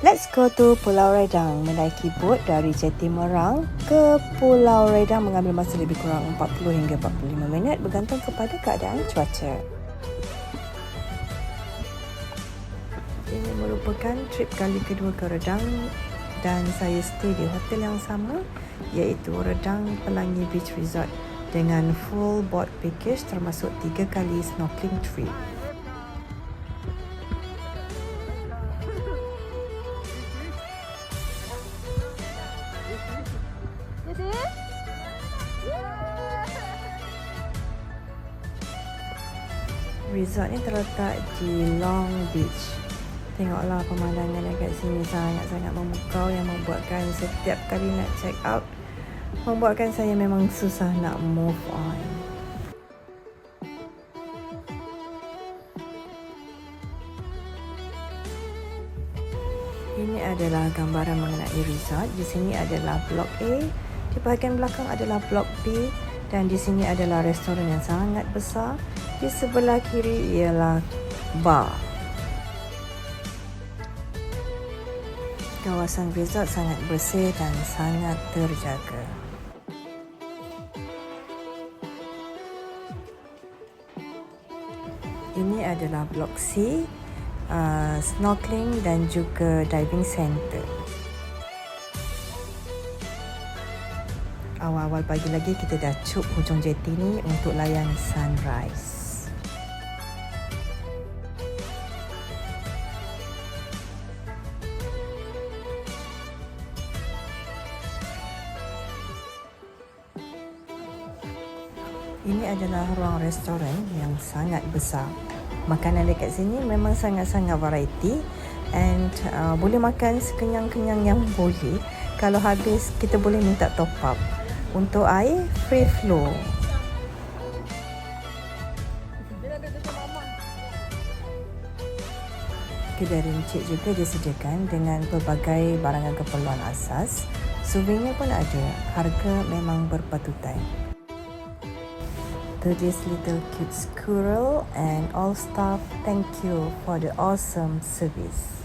Let's go to Pulau Redang. Menaiki bot dari Jatimerang ke Pulau Redang mengambil masa lebih kurang 40 hingga 45 minit bergantung kepada keadaan cuaca. Ini merupakan trip kali kedua ke Redang dan saya stay di hotel yang sama iaitu Redang Pelangi Beach Resort dengan full board package termasuk 3 kali snorkeling trip. Resort ni terletak di Long Beach. Tengoklah pemandangan dekat sini sangat-sangat memukau yang membuatkan setiap kali nak check out membuatkan saya memang susah nak move on. Ini adalah gambaran mengenai resort. Di sini adalah Blok A, di bahagian belakang adalah Blok B dan di sini adalah restoran yang sangat besar. Di sebelah kiri ialah bar. Kawasan resort sangat bersih dan sangat terjaga. Ini adalah Blok C, snorkeling dan juga diving center. Awal-awal pagi lagi kita dah cuk hujung jeti ni untuk layan sunrise. Ini adalah ruang restoran yang sangat besar. Makanan dekat sini memang sangat-sangat variety and boleh makan sekenyang-kenyang yang boleh. Kalau habis kita boleh minta top up. Untuk air free flow. Kedai rincik juga disediakan dengan pelbagai barangan keperluan asas. Souvenir pun ada. Harga memang berpatutan. To this little cute squirrel and all staff, thank you for the awesome service.